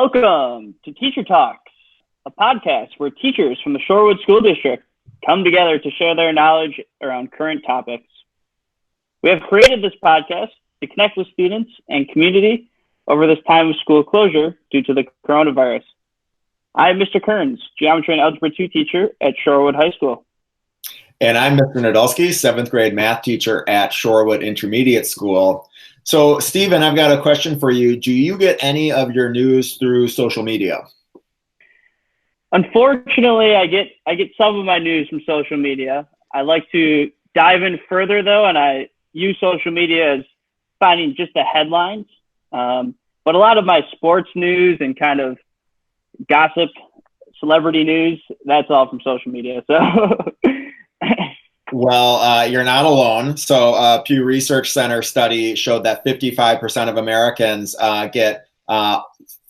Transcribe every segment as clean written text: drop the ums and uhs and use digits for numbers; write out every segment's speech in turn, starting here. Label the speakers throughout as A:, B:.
A: Welcome to Teacher Talks, a podcast where teachers from the Shorewood School District come together to share their knowledge around current topics. We have created this podcast to connect with students and community over this time of school closure due to the coronavirus. I'm Mr. Kearns, Geometry and Algebra 2 teacher at Shorewood High School.
B: And I'm Mr. Nadolski, 7th grade math teacher at Shorewood Intermediate School. So, Stephen, I've got a question for you. Do you get any of your news through social media?
A: Unfortunately, I get some of my news from social media. I like to dive in further, though, and I use social media as finding just the headlines. But a lot of my sports news and kind of gossip, celebrity news, that's all from social media. So...
B: Well, you're not alone. So a Pew Research Center study showed that 55% of Americans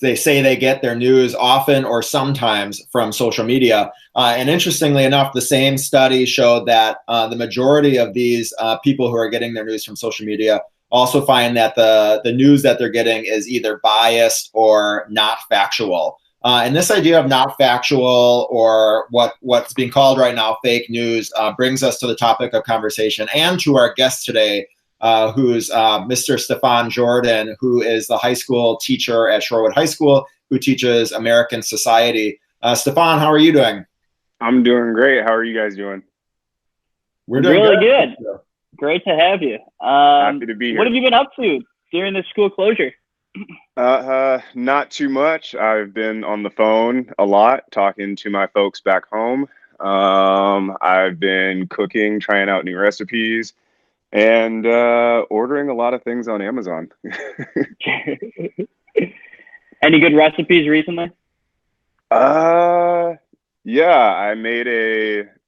B: they say they get their news often or sometimes from social media. And interestingly enough, the same study showed that the majority of these people who are getting their news from social media also find that the news that they're getting is either biased or not factual. And this idea of not factual, or what's being called right now fake news, brings us to the topic of conversation and to our guest today, who's Mr. Stephone Jordan, who is the high school teacher at Shorewood High School, who teaches American society. Stephone, how are you doing?
C: I'm doing great. How are you guys doing?
A: We're doing really good. Great to have you.
C: Happy to be here.
A: What have you been up to during the school closure?
C: Not too much. I've been on the phone a lot, talking to my folks back home. I've been cooking, trying out new recipes, and ordering a lot of things on Amazon.
A: Any good recipes recently?
C: Yeah, I made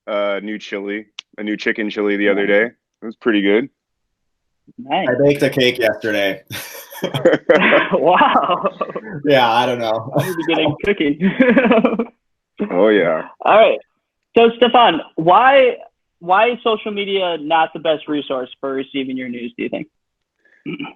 C: a new chicken chili the other day. It was pretty good.
A: Nice.
B: I baked a cake yesterday.
A: Wow.
B: Yeah, I don't know.
A: I need to get in cooking.
C: Oh yeah.
A: All right. So Stephone, why is social media not the best resource for receiving your news, do you think?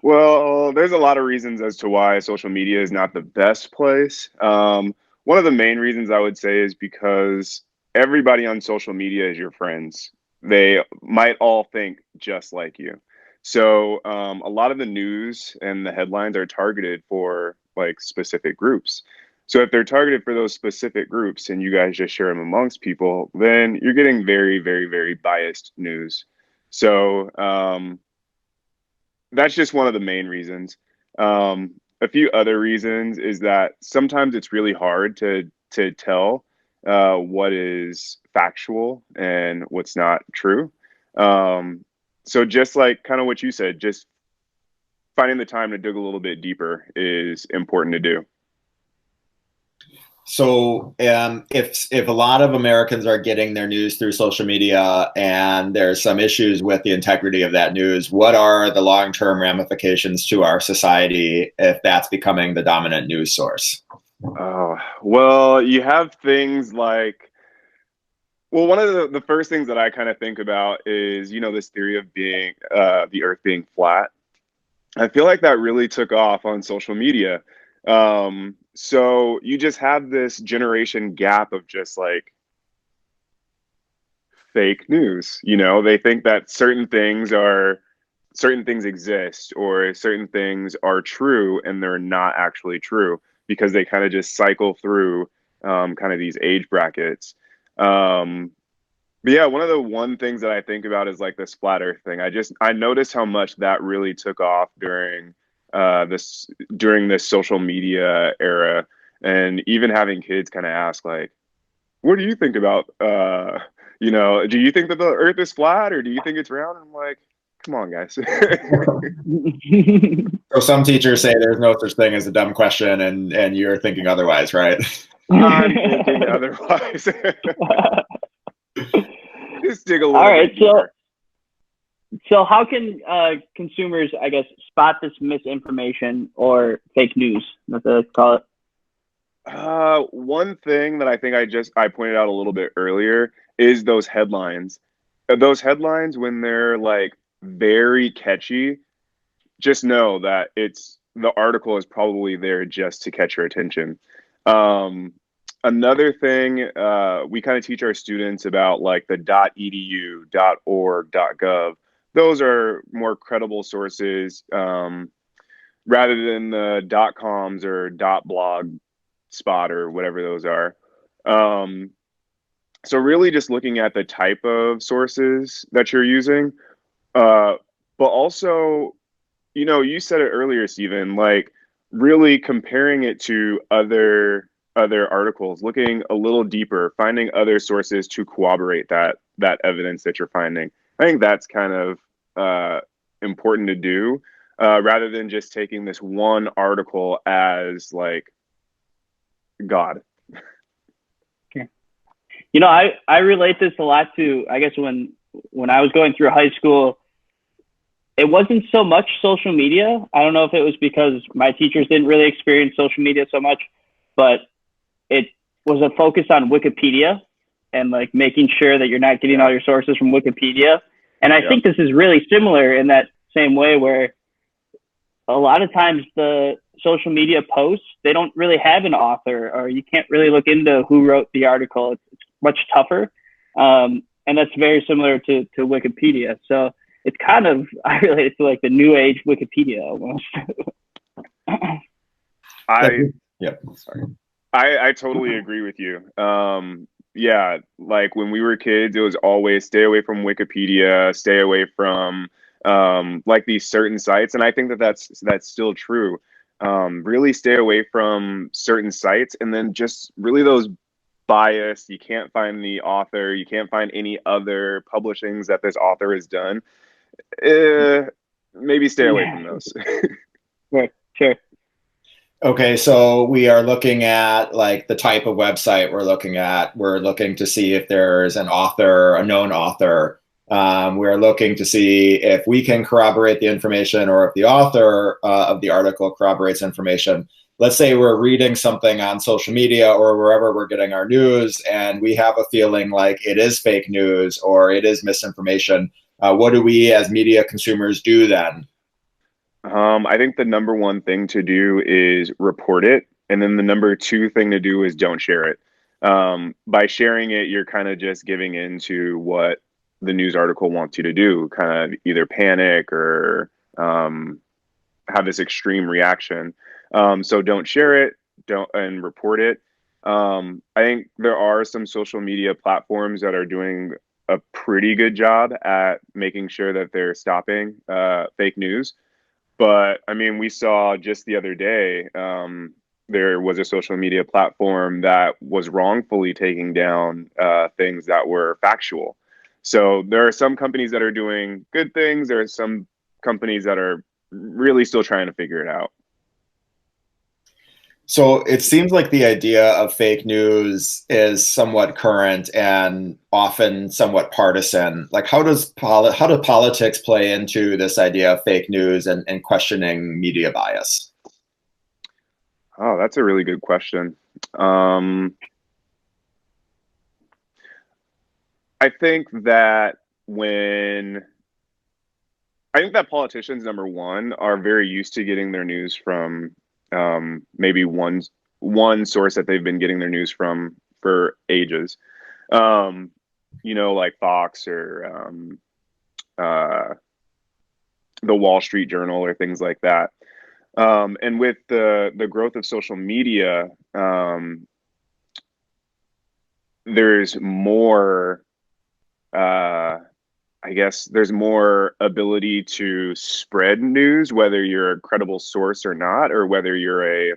C: Well, there's a lot of reasons as to why social media is not the best place. One of the main reasons I would say is because everybody on social media is your friends. They might all think just like you. So a lot of the news and the headlines are targeted for like specific groups. So if they're targeted for those specific groups and you guys just share them amongst people, then you're getting very, very, very biased news. So that's just one of the main reasons. A few other reasons is that sometimes it's really hard to tell what is factual and what's not true. So just like kind of what you said, just finding the time to dig a little bit deeper is important to do.
B: So if a lot of Americans are getting their news through social media and there's some issues with the integrity of that news, what are the long-term ramifications to our society if that's becoming the dominant news source?
C: Oh, well, you have things like, well, one of the first things that I kind of think about is, this theory of being the earth being flat. I feel like that really took off on social media. So you just have this generation gap of just like fake news. They think that certain things exist or certain things are true and they're not actually true because they kind of just cycle through kind of these age brackets. But yeah, one things that I think about is like this flat earth thing. I noticed how much that really took off during this social media era, and even having kids kind of ask like, what do you think about do you think that the earth is flat or do you think it's round? And I'm like, come on, guys.
B: So some teachers say there's no such thing as a dumb question, and you're thinking otherwise, right?
C: I'm thinking otherwise. Just dig a little
A: All right,
C: bit deeper.
A: So how can consumers, I guess, spot this misinformation or fake news, what they call it?
C: One thing that I think I pointed out a little bit earlier is those headlines. Those headlines, when they're like very catchy, just know that it's the article is probably there just to catch your attention. Another thing, we kind of teach our students about like the .edu, .org, .gov. Those are more credible sources, rather than the .coms or .blog spot or whatever those are. So really just looking at the type of sources that you're using, but also, you said it earlier, Stephen, like really comparing it to other articles, looking a little deeper, finding other sources to corroborate that evidence that you're finding. I think that's kind of important to do, rather than just taking this one article as like God.
A: I relate this a lot to, I guess, when I was going through high school, it wasn't so much social media. I don't know if it was because my teachers didn't really experience social media so much, but it was a focus on Wikipedia and like making sure that you're not getting all your sources from Wikipedia. And I think this is really similar in that same way, where a lot of times the social media posts, they don't really have an author, or you can't really look into who wrote the article. It's much tougher. And that's very similar to Wikipedia. So it's kind of, I relate it to like the new age Wikipedia almost.
C: I totally agree with you. Yeah, like when we were kids, it was always stay away from Wikipedia, stay away from like these certain sites, and I think that's still true. Really stay away from certain sites, and then just really those biased. You can't find the author, you can't find any other publishings that this author has done. Maybe stay away from those.
A: Right, sure.
B: Okay, so we are looking at like the type of website we're looking at. We're looking to see if there's an author, a known author. We're looking to see if we can corroborate the information, or if the author of the article corroborates information. Let's say we're reading something on social media or wherever we're getting our news, and we have a feeling like it is fake news or it is misinformation. What do we as media consumers do then?
C: I think the number one thing to do is report it. And then the number two thing to do is don't share it. By sharing it, you're kind of just giving into what the news article wants you to do, kind of either panic or have this extreme reaction. So don't share it, and report it. I think there are some social media platforms that are doing a pretty good job at making sure that they're stopping fake news. But I mean, we saw just the other day, there was a social media platform that was wrongfully taking down things that were factual. So there are some companies that are doing good things. There are some companies that are really still trying to figure it out.
B: So it seems like the idea of fake news is somewhat current and often somewhat partisan. Like, how do politics play into this idea of fake news and questioning media bias?
C: Oh, that's a really good question. I think that politicians, number one, are very used to getting their news from maybe one source that they've been getting their news from for ages. Like Fox or the Wall Street Journal or things like that. And with the growth of social media, there's more, I guess there's more ability to spread news, whether you're a credible source or not, or whether you're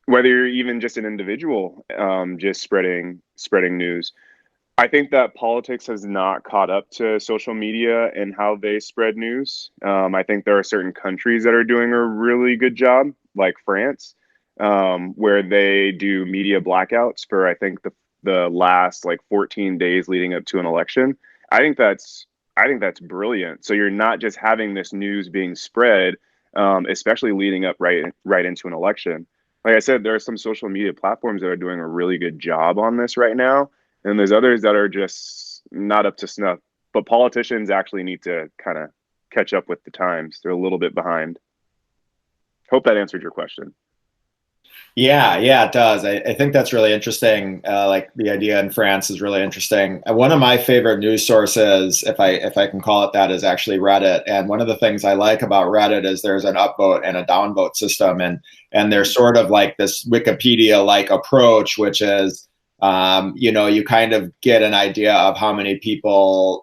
C: even just an individual, just spreading news. I think that politics has not caught up to social media and how they spread news. I think there are certain countries that are doing a really good job, like France, where they do media blackouts for, I think, the last like 14 days leading up to an election. I think that's brilliant. So you're not just having this news being spread, especially leading up right into an election. Like I said, there are some social media platforms that are doing a really good job on this right now, and there's others that are just not up to snuff. But politicians actually need to kind of catch up with the times. They're a little bit behind. Hope that answered your question.
B: Yeah, it does. I think that's really interesting. Like the idea in France is really interesting. One of my favorite news sources, if I can call it that, is actually Reddit. And one of the things I like about Reddit is there's an upvote and a downvote system, and there's sort of like this Wikipedia-like approach, which is, you kind of get an idea of how many people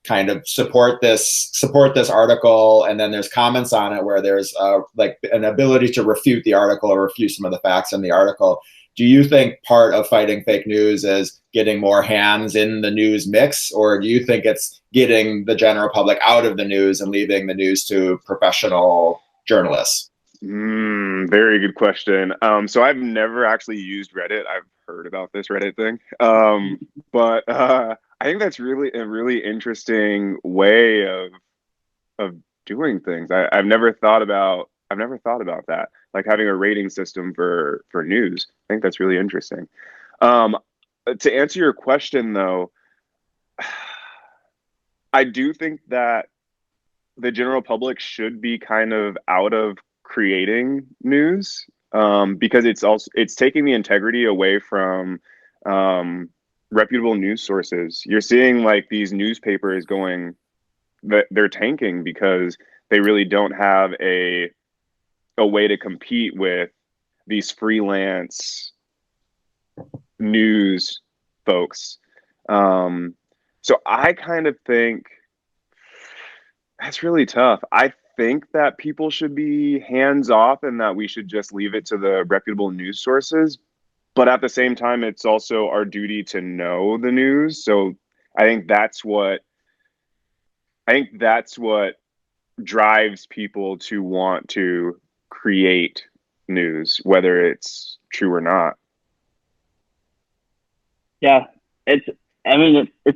B: kind of support this article, and then there's comments on it where there's like an ability to refute the article or refute some of the facts in the article. Do you think part of fighting fake news is getting more hands in the news mix, or do you think it's getting the general public out of the news and leaving the news to professional journalists?
C: Very good question. So I've never actually used Reddit. I've heard about this Reddit thing, but I think that's really a really interesting way of doing things. I've never thought about that, like having a rating system for news. I think that's really interesting. To answer your question, though, I do think that the general public should be kind of out of creating news, because it's taking the integrity away from reputable news sources. You're seeing like these newspapers going, that they're tanking because they really don't have a way to compete with these freelance news folks. So I kind of think that's really tough. I think that people should be hands off and that we should just leave it to the reputable news sources. But at the same time, it's also our duty to know the news. So I think that's what drives people to want to create news, whether it's true or not.
A: Yeah, it's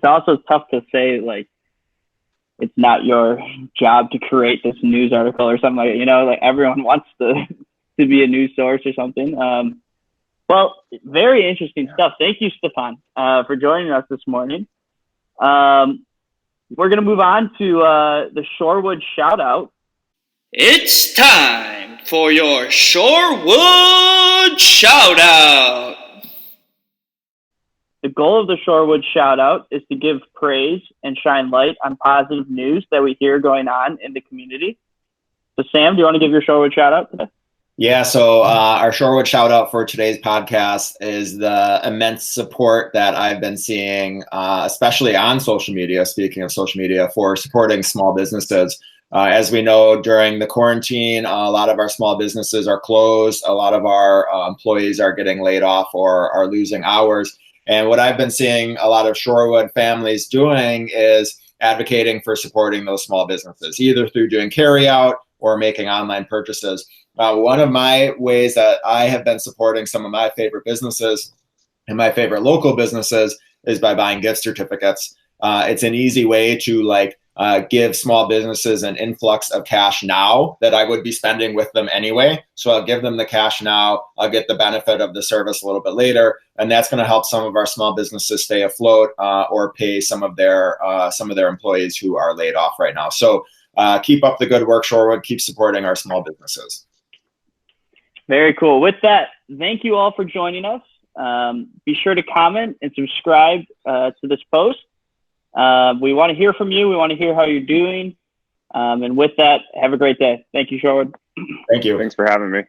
A: also tough to say, like, it's not your job to create this news article or something like that. Like everyone wants to be a news source or something. Well, very interesting stuff. Thank you, Stephone, for joining us this morning. We're going to move on to the Shorewood shout out.
D: It's time for your Shorewood shout out.
A: The goal of the Shorewood shout out is to give praise and shine light on positive news that we hear going on in the community. So Sam, do you want to give your Shorewood shout out today?
B: Yeah, so our Shorewood shout out for today's podcast is the immense support that I've been seeing, especially on social media, speaking of social media, for supporting small businesses. As we know, during the quarantine, a lot of our small businesses are closed. A lot of our employees are getting laid off or are losing hours. And what I've been seeing a lot of Shorewood families doing is advocating for supporting those small businesses, either through doing carryout or making online purchases. One of my ways that I have been supporting some of my favorite businesses and my favorite local businesses is by buying gift certificates. It's an easy way to give small businesses an influx of cash now that I would be spending with them anyway. So I'll give them the cash now. I'll get the benefit of the service a little bit later, and that's going to help some of our small businesses stay afloat or pay some of their employees who are laid off right now. So keep up the good work, Shorewood. Keep supporting our small businesses.
A: Very cool. With that, thank you all for joining us. Be sure to comment and subscribe to this post. We want to hear from you. We want to hear how you're doing. And with that, have a great day. Thank you, Shorewood.
B: Thank you.
C: Thanks for having me.